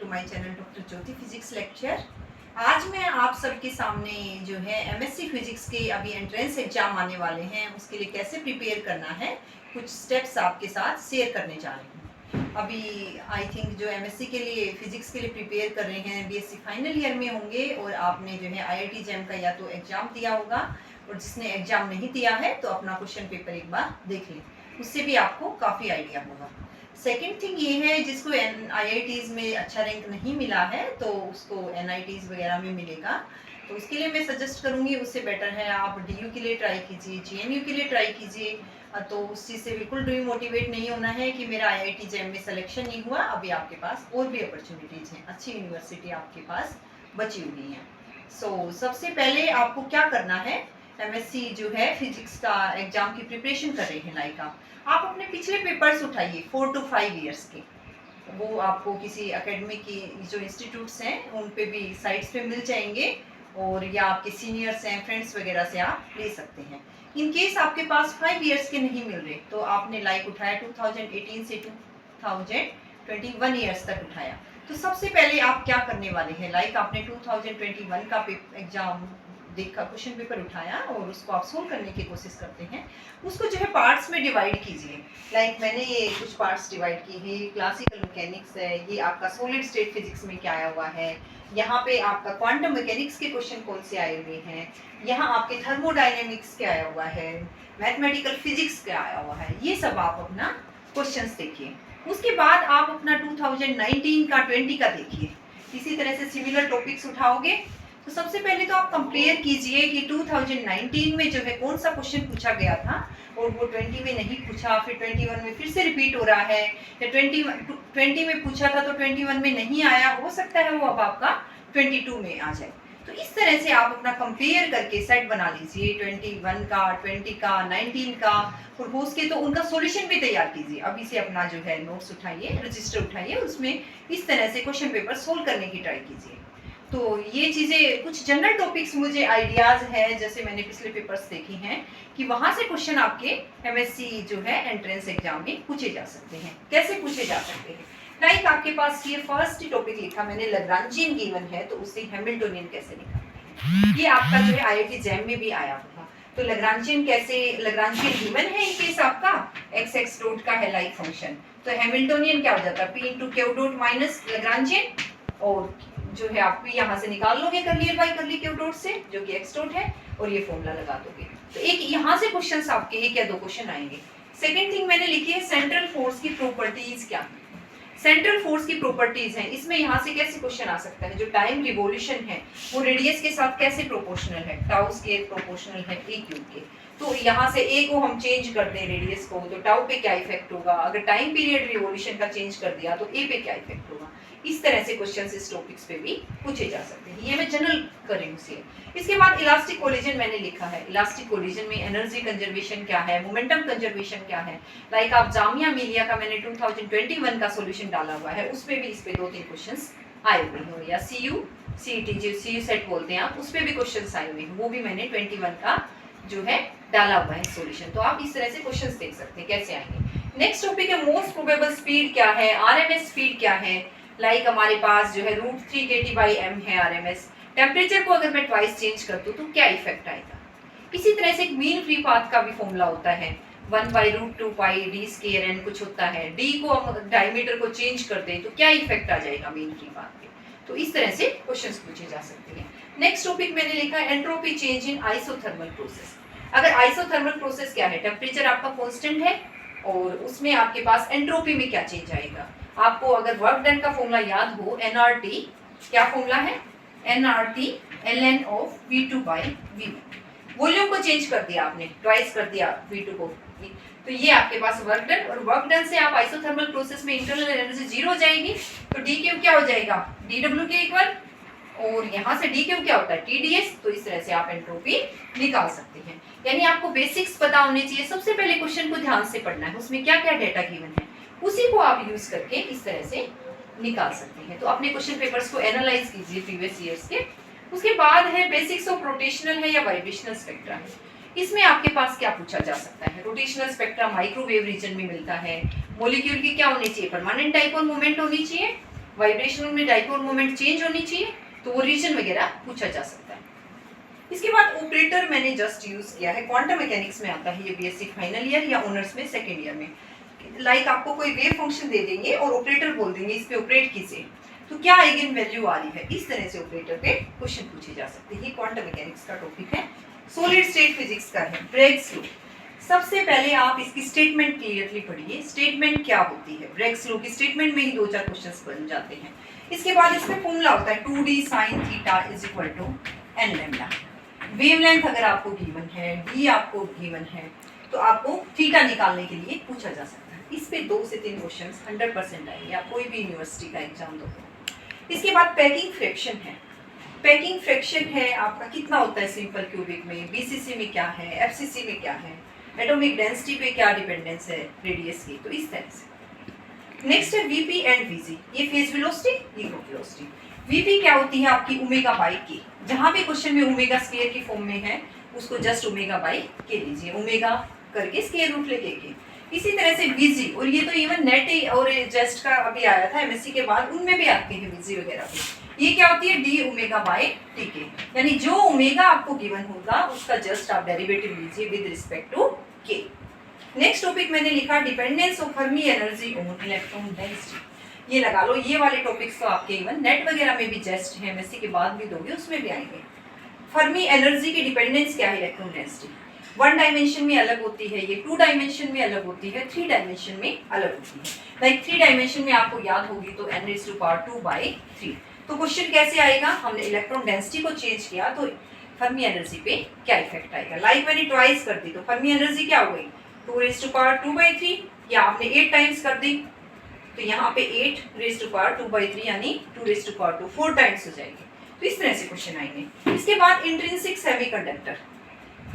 My channel doctor Jyoti physics lecture. आज मैं आप सबके सामने जो है एमएससी फिजिक्स के अभी एंट्रेंस एग्जाम आने वाले हैं, उसके लिए कैसे प्रिपेयर करना है कुछ स्टेप्स आपके साथ शेयर करने जा रही हूँ। अभी आई थिंक जो एमएससी के लिए फिजिक्स के लिए प्रिपेयर कर रहे हैं बीएससी फाइनल ईयर में होंगे और आपने जो है आईआईटी जैम का या तो एग्जाम दिया होगा और जिसने एग्जाम नहीं दिया है तो अपना क्वेश्चन पेपर एक बार देख लें, उससे भी आपको काफ़ी आइडिया होगा। सेकेंड थिंग ये है जिसको IITs में अच्छा रैंक नहीं मिला है तो उसको NITs वगैरह में मिलेगा, तो उसके लिए मैं सजेस्ट करूँगी उससे बेटर है आप DU के लिए ट्राई कीजिए, GNU के लिए ट्राई कीजिए। तो उस चीज़ से बिल्कुल डिमोटिवेट नहीं होना है कि मेरा IIT जैम में सिलेक्शन नहीं हुआ, अभी आपके पास और भी अपॉर्चुनिटीज़ हैं, अच्छी यूनिवर्सिटी आपके पास बची हुई हैं। सबसे पहले आपको क्या करना है, एमएससी जो है फिजिक्स का एग्जाम की प्रिपरेशन कर रहे हैं लाइक आप अपने पिछले पेपर्स उठाइए 4 to 5 इयर्स के, वो आपको किसी एकेडमिक की जो इंस्टीट्यूट्स हैं उन पे भी साइट्स पे मिल जाएंगे और या आपके सीनियर्स हैं फ्रेंड्स वगैरह से आप ले सकते हैं। इन केस आपके पास 5 इयर्स के नहीं मिल रहे तो आपने लाइक उठाया 2018 से 2021 इयर्स तक उठाया, तो सबसे पहले आप क्या करने वाले हैं, लाइक आपने 2021 का एग्जाम देखा, क्वेश्चन पेपर उठाया और उसको आप सोल्व करने की कोशिश करते हैं। उसको जो है पार्ट्स में डिवाइड कीजिए, लाइक मैंने ये कुछ पार्ट्स डिवाइड की है, क्लासिकल मैकेनिक्स है, ये आपका सॉलिड स्टेट फिजिक्स में क्या आया हुआ है, यहाँ पे आपका क्वांटम मैकेनिक्स के क्वेश्चन कौन से आए हुए हैं, यहाँ आपके थर्मोडाइनेमिक्स क्या आया हुआ है, मैथमेटिकल फिजिक्स क्या आया हुआ है, ये सब आप अपना क्वेश्चंस देखिए। उसके बाद आप अपना 2019 का 20 का देखिए, इसी तरह से सिमिलर टॉपिक्स उठाओगे। तो सबसे पहले तो आप कंपेयर कीजिए कि 2019 में जो है कौन सा क्वेश्चन पूछा गया था और वो 20 में नहीं पूछा, फिर 21 में फिर से रिपीट हो रहा है, या 20 में पूछा था तो 21 में नहीं आया, हो सकता है वो अब आपका 22 में आ जाए। तो इस तरह से आप अपना कंपेयर करके सेट बना लीजिए 21 का, 20 का, 19 का, और हो सके तो उनका सॉल्यूशन भी तैयार कीजिए। अभी से अपना जो है नोट्स उठाइए, रजिस्टर उठाइए, उसमें इस तरह से क्वेश्चन पेपर सोल्व करने की ट्राई कीजिए। तो ये चीज़ें कुछ जनरल टॉपिक्स मुझे आइडियाज़ है, जैसे मैंने पिछले पेपर्स देखे हैं कि वहाँ से क्वेश्चन आपके एमएससी जो है एंट्रेंस एग्जाम में पूछे जा सकते हैं। कैसे पूछे जा सकते हैं, लाइक आपके पास ये फर्स्ट टॉपिक लिखा मैंने लैग्रांजियन गिवन है तो उससे हैमिल्टोनियन कैसे निकालते हैं, ये आपका जो है आईआईटी जैम में भी आया होगा। तो लैग्रांजियन गिवन है इन केस आपका x डॉट का है लाइक फंक्शन, तो हैमिल्टोनियन क्या हो जाता है, p into Q dot minus Lagrangian, और जो है आप यहाँ से निकाल लोगे curly by curly Q dot से जो कि x डॉट है और ये फॉर्मूला लगा दोगे। तो एक यहाँ से क्वेश्चंस आपके एक या दो क्वेश्चन आएंगे। सेकंड थिंग मैंने लिखी है सेंट्रल फोर्स की प्रॉपर्टीज क्या है, सेंट्रल फोर्स की प्रॉपर्टीज है, इसमें यहाँ से कैसे क्वेश्चन आ सकता है, जो टाइम रिवॉल्यूशन है वो रेडियस के साथ कैसे प्रोपोर्शनल है, टाउ स्केयर प्रोपोर्शनल है ए क्यूब के, तो यहाँ से ए को हम चेंज कर दें रेडियस को तो टाउ पे क्या इफेक्ट होगा, अगर टाइम पीरियड रिवॉल्यूशन का चेंज कर दिया तो ए पे क्या इफेक्ट होगा। इस तरह से क्वेश्चंस इस टॉपिक्स पे भी पूछे जा सकते हैं, ये मैं जनरल करेंगे से। इसके बाद इलास्टिक कोलिजन मैंने लिखा है, इलास्टिक कोलिजन में एनर्जी कंजर्वेशन क्या है, मोमेंटम कंजर्वेशन क्या है, लाइक आप जामिया मिलिया का मैंने 2021 का सॉल्यूशन डाला हुआ है, उसमें भी इस पे 2-3 क्वेश्चंस आए हुए हैं, या CU जो CU सेट बोलते हैं आप, उस पे भी क्वेश्चंस आए हुए हैं, वो भी मैंने 21 का जो है डाला हुआ है सॉल्यूशन। तो आप इस तरह से क्वेश्चंस देख सकते हैं कैसे आएंगे। नेक्स्ट टॉपिक है मोस्ट प्रोबेबल स्पीड क्या है, RMS स्पीड क्या है, लाइक हमारे पास जो है √3 kT/m है RMS, टेम्परेचर को अगर मैं ट्वाइस चेंज कर दूं तो क्या इफेक्ट आएगा। इसी तरह से एक मीन फ्री पाथ का भी फॉर्मूला होता है 1/√2 पाई d स्क्वायर n कुछ होता है, d को हम डायमीटर को चेंज कर दें तो क्या इफेक्ट आ जाएगा मीन फ्री पाथ पे। तो इस तरह से क्वेश्चंस पूछे जा सकते हैं। नेक्स्ट टॉपिक मैंने लिखा है entropy change in isothermal process. अगर आइसोथर्मल प्रोसेस क्या है, टेम्परेचर आपका कांस्टेंट है और उसमें आपके पास एंट्रोपी में क्या चेंज आएगा। आपको अगर वर्क डन का फॉर्मूला याद हो nRT, क्या फॉर्मूला है nRT ln of V2/V1, volume को चेंज कर दिया आपने, ट्वाइस कर दिया V2 को, तो ये आपके पास वर्क डन, और वर्क डन से आप आइसोथर्मल प्रोसेस में इंटरनल एनर्जी 0 हो जाएगी तो dQ क्या हो जाएगा dW के इक्वल, और यहाँ से dQ क्या होता है TdS, तो इस तरह से आप एंट्रोपी निकाल सकते हैं। यानी आपको बेसिक्स पता होने चाहिए, सबसे पहले क्वेश्चन को ध्यान से पढ़ना है, उसमें क्या क्या डेटा गिवन है उसी को आप यूज करके इस तरह से निकाल सकते हैं। तो अपने क्वेश्चन पेपर्स को एनालाइज कीजिए प्रीवियस ईयर्स के। उसके बाद है बेसिक्स ऑफ रोटेशनल है या वाइब्रेशनल स्पेक्ट्रा है, इसमें आपके पास क्या पूछा जा सकता है। रोटेशनल स्पेक्ट्रा माइक्रोवेव रीजन में मिलता है, मॉलिक्यूल की क्या होनी चाहिए, परमानेंट डाइपोल मोमेंट होनी चाहिए, वाइब्रेशन में डाइपोल मोमेंट चेंज होनी चाहिए, तो वो रीजन वगैरह पूछा जा सकता है। इसके बाद ऑपरेटर मैंने जस्ट यूज किया है, क्वांटम मैकेनिक्स में आता है ये बीएससी फाइनल ईयर या ऑनर्स में सेकेंड ईयर में। लाइक आपको कोई वेव फंक्शन दे देंगे और ऑपरेटर बोल देंगे इस पे ऑपरेट कीजिए, तो क्या आइगन वैल्यू आ रही है, इस तरह से ऑपरेटर पे क्वेश्चन पूछे जा सकते हैं। ये क्वांटम मैकेनिक्स का टॉपिक है। सॉलिड स्टेट फिजिक्स का है ब्रेग्स लॉ। सबसे पहले आप इसकी स्टेटमेंट क्लियरली पढ़िए, स्टेटमेंट क्या होती है। ब्रेग्स लॉ की स्टेटमेंट में ही 2-4 क्वेश्चंस बन जाते हैं। इसके बाद इसमें फॉर्मूला होता है 2d sin theta = n lambda. Wavelength अगर आपको गिवन है, d आपको गिवन है, तो आपको थीटा निकालने के लिए पूछा जा सकता है। इस पे 2 से 3 क्वेश्चंस 100% आएंगे, आप कोई भी यूनिवर्सिटी का एग्जाम दो। इसके बाद पैकिंग फ्रैक्शन है। पैकिंग फ्रैक्शन है आपका कितना होता है सिंपल क्यूबिक में, बीसीसी में क्या है, एफसीसी में क्या है, एटॉमिक डेंसिटी पे क्या डिपेंडेंस है रेडियस की, तो इस तरह से। नेक्स्ट है वीपी एंड वीजी, ये फेज वेलोसिटी, ये ग्रुप वेलोसिटी। वीपी क्या होती है आपकी ओमेगा बाई के, जहां भी क्वेश्चन में ओमेगा स्क्वायर की फॉर्म में है उसको जस्ट ओमेगा बाई के लीजिए, ओमेगा करके स्क्वायर रूट लेके के। इसी तरह से वीजी, और ये तो इवन नेट और जेस्ट का अभी आया था एमएससी के बाद, उनमें भी आते हैं वीजी वगैरह भी। ये क्या होती है डी ओमेगा बाई टी के, यानी जो ओमेगा आपको गिवन होगा उसका जस्ट आप डेरिवेटिव लीजिए विद रिस्पेक्ट टू के। नेक्स्ट टॉपिक मैंने लिखा dependence of Fermi energy on electron density. ये लगा लो, ये वाले टॉपिक्स तो आपके इवन नेट वगैरह में भी जस्ट है, एमएससी के बाद भी दोगे उसमें भी आएंगे। फर्मी एनर्जी की डिपेंडेंस क्या है इलेक्ट्रॉन डेंसिटी, 1 डायमेंशन में अलग होती है, ये 2 डायमेंशन में अलग होती है, 3 डायमेंशन में अलग होती है। लाइक 3 डायमेंशन में आपको याद होगी तो n⁻²/3। तो क्वेश्चन कैसे आएगा, हमने इलेक्ट्रॉन डेंसिटी को चेंज किया तो फर्मी एनर्जी पे क्या इफेक्ट आएगा। लाइक मैंने ट्वाइस कर दी तो फर्मी एनर्जी क्या हो गई 2⁻²/3, या आपने 8 टाइम्स कर दी तो यहाँ पे 8⁻²/3 यानी 2⁻², 4 टाइम्स हो जाएगी। तो इस तरह से क्वेश्चन आएंगे। इसके बाद इंट्रिंसिक सेमीकंडक्टर,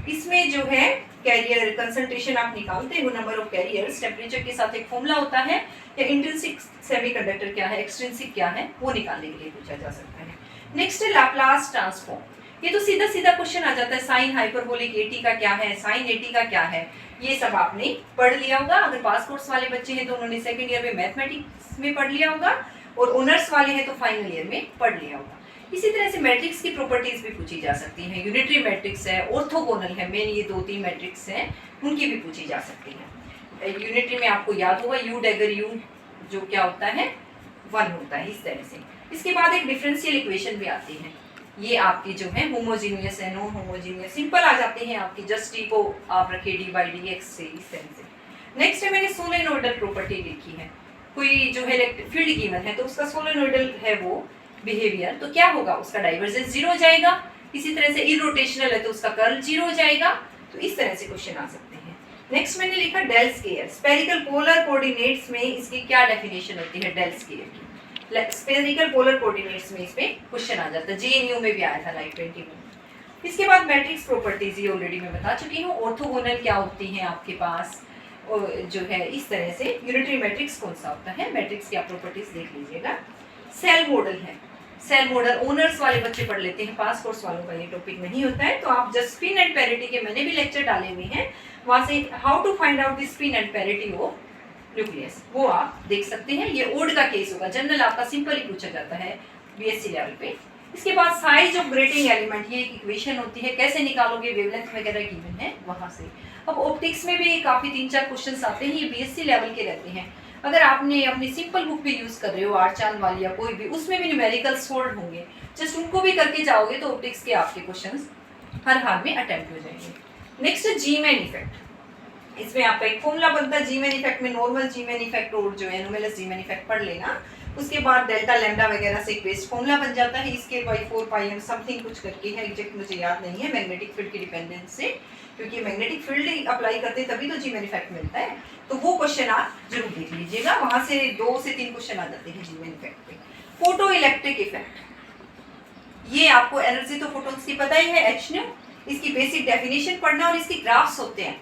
इसमें जो है कैरियर कंसंट्रेशन आप निकालते हो, नंबर ऑफ कैरियर्स, टेम्परेचर के साथ एक फॉर्मूला होता है, या इंट्रिंसिक सेमीकंडक्टर क्या है, एक्सट्रिंसिक क्या है, वो निकालने के लिए पूछा जा सकता है। नेक्स्ट है लैप्लास ट्रांसफॉर्म, ये तो सीधा सीधा क्वेश्चन आ जाता है, साइन हाइपरबोलिक एटी का क्या है, साइन एटी का क्या है, ये सब आपने पढ़ लिया होगा। अगर पास कोर्स वाले बच्चे हैं तो उन्होंने सेकंड ईयर में मैथमेटिक्स में पढ़ लिया होगा, और ऑनर्स वाले हैं तो फाइनल ईयर में पढ़ लिया होगा। इसी तरह से मैट्रिक्स की प्रॉपर्टीज भी पूछी जा सकती हैं, यूनिटरी मैट्रिक्स है, ऑर्थोगोनल है, मेन ये 2-3 मैट्रिक्स हैं, उनकी भी पूछी जा सकती है। यूनिटरी में आपको याद होगा यू डैगर यू जो क्या होता है 1 होता है, इस तरह से। इसके बाद एक डिफरेंशियल इक्वेशन भी आती है, ये आपकी जो है होमोजीनियस है, नॉन होमोजीनियस, सिंपल आ जाते हैं आपकी, जस्ट टी को आप रखिए dy/dx से, इस तरह से। नेक्स्ट है मैंने सोलेनोइडल प्रॉपर्टी लिखी है, कोई जो है फील्ड गिवन है तो उसका सोलेनोइडल है वो बिहेवियर, तो क्या होगा उसका डाइवर्जेंस 0 हो जाएगा। इसी तरह से इरोटेशनल है तो उसका कर्ल 0 हो जाएगा। तो इस तरह से क्वेश्चन आ सकते हैं। नेक्स्ट मैंने लिखा del square, spherical polar coordinates में इसकी क्या डेफिनेशन होती है डेल स्क्वायर की, स्फेरिकल पोलर कोऑर्डिनेट्स में इसमें क्वेश्चन आ जाता है, जेएनयू में भी आया था लाइक 21। इसके बाद मैट्रिक्स प्रॉपर्टीज ये ऑलरेडी मैं बता चुकी हूँ। ऑर्थोगोनल क्या होती है आपके पास, और जो है इस तरह से यूनिटरी मैट्रिक्स कौन सा होता है, मैट्रिक्स की आप प्रॉपर्टीज देख लीजिएगा। सेल मॉडल है, सेल मॉडल ऑनर्स वाले बच्चे पढ़ लेते हैं, पास कोर्स वालों का ये टॉपिक नहीं होता है, तो आप जस्ट स्पिन एंड पैरिटी के मैंने भी लेक्चर डाले हुए हैं, वहां से how to find out the spin and parity of nucleus वो आप देख सकते हैं। ये ओड का केस होगा, जनरल आपका सिंपल ही पूछा जाता है बीएससी लेवल पे। इसके बाद साइज ऑफ ग्रेटिंग एलिमेंट, ये एक इक्वेशन होती है, कैसे निकालोगे, वेवलेंथ वगैरह गिवन है वहां से। अब ऑप्टिक्स में भी काफी 3-4 क्वेश्चन आते हैं, ये बीएससी लेवल के रहते हैं। अगर आपने अपनी सिंपल बुक भी यूज कर रहे हो, आर चांद वाली या कोई भी, उसमें भी न्यूमेरिकल्स सोल्व होंगे, जस्ट उनको भी करके जाओगे तो ऑप्टिक्स के आपके क्वेश्चंस हर हाल में अटेम्प्ट हो जाएंगे। नेक्स्ट है जी मैन इफेक्ट, इसमें आपका एक फॉर्मूला बनता है जी मैन इफेक्ट में, नॉर्मल जी मैन इफेक्ट और जो है एनोमलस जी मैन इफेक्ट पढ़ लेना। उसके बाद डेल्टा लैम्डा वगैरह से एक बेस्ट फॉर्मूला बन जाता है, E²/4πm समथिंग कुछ करके है, एग्जैक्ट मुझे याद नहीं है, मैग्नेटिक फील्ड की डिपेंडेंस से, क्योंकि मैग्नेटिक फील्ड अप्लाई करते हैं तभी तो जी मैन इफेक्ट मिलता है। तो वो क्वेश्चन आप जरूर देख लीजिएगा, वहां से 2 से 3 क्वेश्चन आ जाते हैं जी मैन इफेक्ट पे। फोटो इलेक्ट्रिक इफेक्ट, ये आपको एनर्जी तो फोटोन्स की पता ही है hν, इसकी बेसिक डेफिनेशन पढ़ना, और इसकी ग्राफ्स होते हैं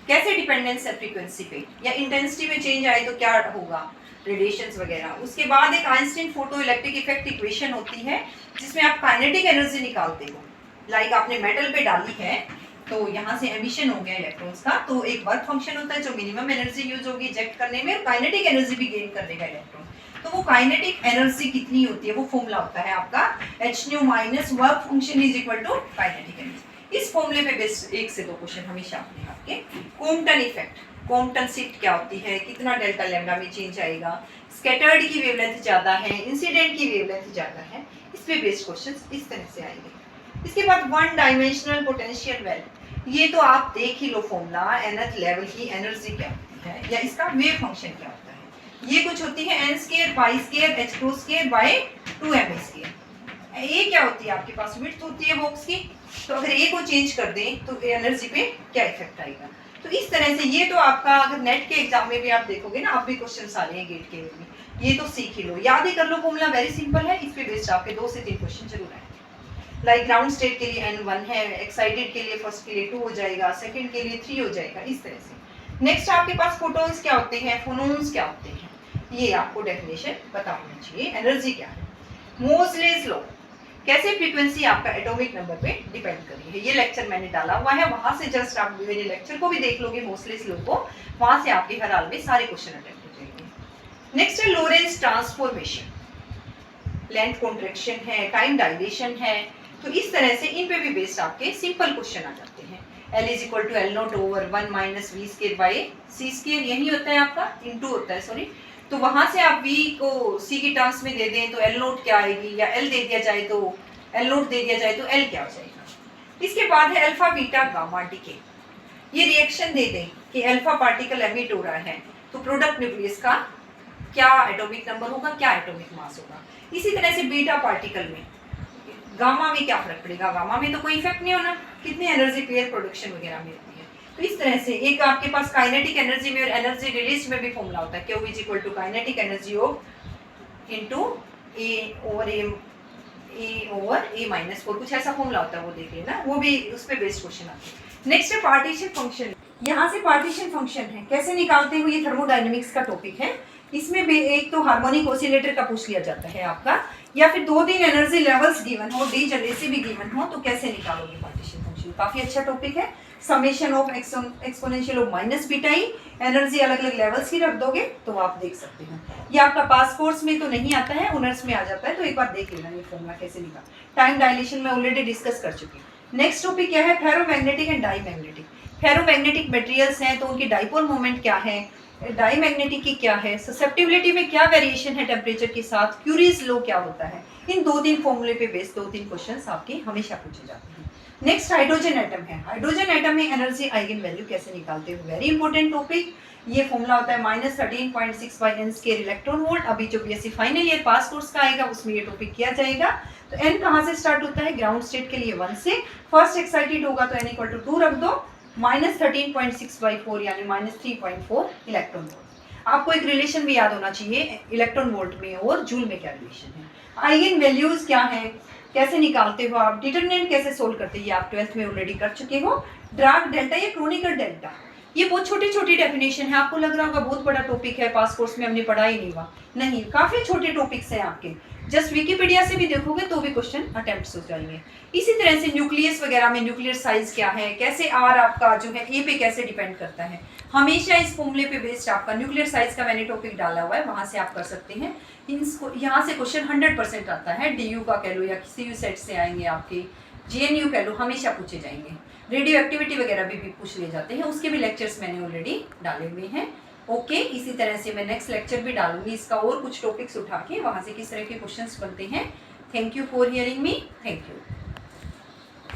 कैसे डिपेंडेंस है फ्रीक्वेंसी पे, या इंटेंसिटी में चेंज आए तो क्या होगा, रेडिएशंस वगैरह। उसके बाद एक Einstein photo electric effect equation होती है जिसमें आप काइनेटिक एनर्जी निकालते हो, लाइक आपने मेटल पे डाली है तो यहाँ से एमिशन हो गया इलेक्ट्रॉन्स का, तो एक वर्क फंक्शन होता है जो मिनिमम एनर्जी यूज होगी इजेक्ट करने में, और काइनेटिक एनर्जी भी गेन कर लेगा इलेक्ट्रॉन। तो वो काइनेटिक एनर्जी कितनी होती है, वो फॉर्मूला होता है आपका hν minus work function is equal to kinetic energy. इस फॉर्मूले पे बेस्ड 1 से 2 क्वेश्चन हमेशा अपने आपके। कॉम्पटन इफेक्ट, कॉम्पटन शिफ्ट क्या होती है, कितना डेल्टा लैम्डा में चेंज आएगा, स्कैटर्ड की वेवलेंथ ज़्यादा है, इंसिडेंट की वेवलेंथ ज़्यादा है, इस पे बेस्ड क्वेश्चंस इस तरह से आएंगे। इसके बाद वन डायमेंशनल पोटेंशियल वेल, ये तो आप देख ही लो फॉर्मूला, nth लेवल की एनर्जी क्या होती है या इसका वेव फंक्शन क्या होता है। ये कुछ होती है n square by square h Q square by 2m square. ये क्या होती है आपके पास विड्थ होती है बॉक्स की, तो अगर ए को चेंज कर दें तो एनर्जी पे क्या इफेक्ट आएगा। तो इस तरह से ये तो आपका अगर नेट के एग्जाम में भी आप देखोगे ना, आप भी क्वेश्चन आ रहे हैं गेट के में, ये तो सीख ही लो, याद ही कर लो, फॉर्मूला वेरी सिंपल है। इस पे बेस्ड आपके 2 से 3 क्वेश्चन जरूर आएंगे। लाइक ग्राउंड स्टेट के लिए n1 है, एक्साइटेड के लिए फर्स्ट के लिए 2 हो जाएगा, सेकंड के लिए 3 हो जाएगा, इस तरह से। नेक्स्ट आपके पास फोटॉन्स क्या होते हैं, फोनॉन्स क्या होते हैं, ये आपको डेफिनेशन पता होना चाहिए। एनर्जी क्या है, मोसलेस लॉ, कैसे फ्रीक्वेंसी आपका एटॉमिक नंबर पे डिपेंड कर रही है, ये लेक्चर मैंने डाला हुआ है, वहां से जस्ट आप मेरे लेक्चर को भी देख लोगे मोसलेस लॉ को, वहां से आपके हर हाल में सारे क्वेश्चन अटेम्प्ट हो जाएंगे। नेक्स्ट है लोरेंज ट्रांसफॉर्मेशन, लेंथ कॉन्ट्रैक्शन है, टाइम डायलेशन है, तो इस तरह से इन पे भी बेस्ड आपके सिंपल क्वेश्चन आ जाते हैं। L is equal to L nought over 1 minus v square by c square, यही होता है आपका, इनटू होता है सॉरी, तो वहां से आप v को c की टर्म्स में दे दें तो L नोट क्या आएगी, या L दे दिया जाए तो L नोट दे दिया जाए तो L क्या हो जाएगा। इसके बाद है अल्फा बीटा गामा डीके, ये रिएक्शन दे दें कि अल्फा पार्टिकल एमिट हो रहा है तो प्रोडक्ट न्यूक्लियस का क्या एटॉमिक नंबर होगा, क्या एटॉमिक मास होगा। इसी तरह से बीटा पार्टिकल में गामा में क्या फर्क पड़ेगा, गामा में तो कोई इफेक्ट नहीं होना, कितनी एनर्जी पेयर प्रोडक्शन वगैरह में होती है। तो इस तरह से एक आपके पास काइनेटिक एनर्जी में और एनर्जी रिलीज में भी फॉर्मूला होता है, Q is equal to kinetic energy of into a over a minus 4, कुछ ऐसा फॉर्मूला होता है, वो देख लेना, वो भी उस पे बेस्ड क्वेश्चन आता है। नेक्स्ट है पार्टीशन फंक्शन, यहाँ से पार्टीशन फंक्शन है, कैसे निकालते हैं, ये थर्मोडायनेमिक्स का टॉपिक है। इसमें भी एक तो हार्मोनिक ऑसिलेटर का पूछ लिया जाता है आपका, या फिर 2-3 एनर्जी लेवल्स गिवन हो, डी जैसे भी गिवन हो, तो कैसे निकालोगे पार्टीशन फंक्शन, काफी अच्छा टॉपिक है। Summation of exponential of minus beta E, energy अलग अलग लेवल्स की रख दोगे तो आप देख सकते हैं। ये आपका पास कोर्स में तो नहीं आता है, ऑनर्स में आ जाता है, तो एक बार देख लेना ये फॉर्मूला कैसे निकाल। टाइम डायलेशन में ऑलरेडी डिस्कस कर चुकी हूँ। नेक्स्ट टॉपिक क्या है, ferromagnetic and diamagnetic. Ferromagnetic materials हैं तो उनकी डाइपोल मोमेंट क्या है, डाईमैग्नेटिक की क्या है, ससेप्टिबिलिटी में क्या वेरिएशन है टेम्परेचर के साथ, क्यूरीज लॉ क्या होता है। इन 2-3 फॉर्मूले पे बेस्ड 2-3 क्वेश्चंस आपके हमेशा पूछे जाते हैं। नेक्स्ट हाइड्रोजन एटम है, हाइड्रोजन एटम में एनर्जी आइगन वैल्यू कैसे निकालते हैं, वेरी इंपॉर्टेंट टॉपिक। ये फॉर्मूला होता है -13.6 by n square electron volt. अभी जो बीएससी फाइनल ईयर पास कोर्स का आएगा उसमें ये टॉपिक किया जाएगा। तो n कहाँ से स्टार्ट होता है, ग्राउंड स्टेट के लिए 1 से, फर्स्ट एक्साइटेड होगा तो n इक्वल टू 2 रख दो, -13.6/4 यानी -3.4 इलेक्ट्रॉन वोल्ट। आपको एक रिलेशन भी याद होना चाहिए, इलेक्ट्रॉन वोल्ट में और जूल में क्या रिलेशन है। आइगन वैल्यूज क्या है, कैसे निकालते हो आप, डिटरमिनेंट कैसे सोल्व करते हैं, ये आप 12th में ऑलरेडी कर चुके हो। ड्राग डेल्टा या क्रोनिकल डेल्टा, ये बहुत छोटी छोटी डेफिनेशन है, आपको लग रहा होगा बहुत बड़ा टॉपिक है, पास कोर्स में हमने पढ़ा ही नहीं हुआ, नहीं, काफी छोटे टॉपिक्स हैं आपके, जस्ट विकिपीडिया से भी देखोगे तो भी क्वेश्चन अटेम्प्ट्स हो जाएंगे। इसी तरह से न्यूक्लियस वगैरह में न्यूक्लियर साइज क्या है, कैसे आर आपका जो है ए पे कैसे डिपेंड करता है, हमेशा इस फॉर्मूले पे बेस्ड आपका न्यूक्लियर साइज का मैंने टॉपिक डाला हुआ है, वहां से आप कर सकते हैं। इनको यहाँ से क्वेश्चन 100% आता है, डीयू का कह लो या किसी भी सेट से आएंगे, आपके जीएनयू कह लो, हमेशा पूछे जाएंगे। रेडियो एक्टिविटी वगैरह भी पूछ ले जाते हैं, उसके भी लेक्चर्स मैंने ऑलरेडी डाले हुए हैं। ओके, इसी तरह से मैं नेक्स्ट लेक्चर भी डालूंगी इसका, और कुछ टॉपिक्स उठा के वहाँ से किस तरह के क्वेश्चंस बनते हैं। Thank you for hearing me, thank you.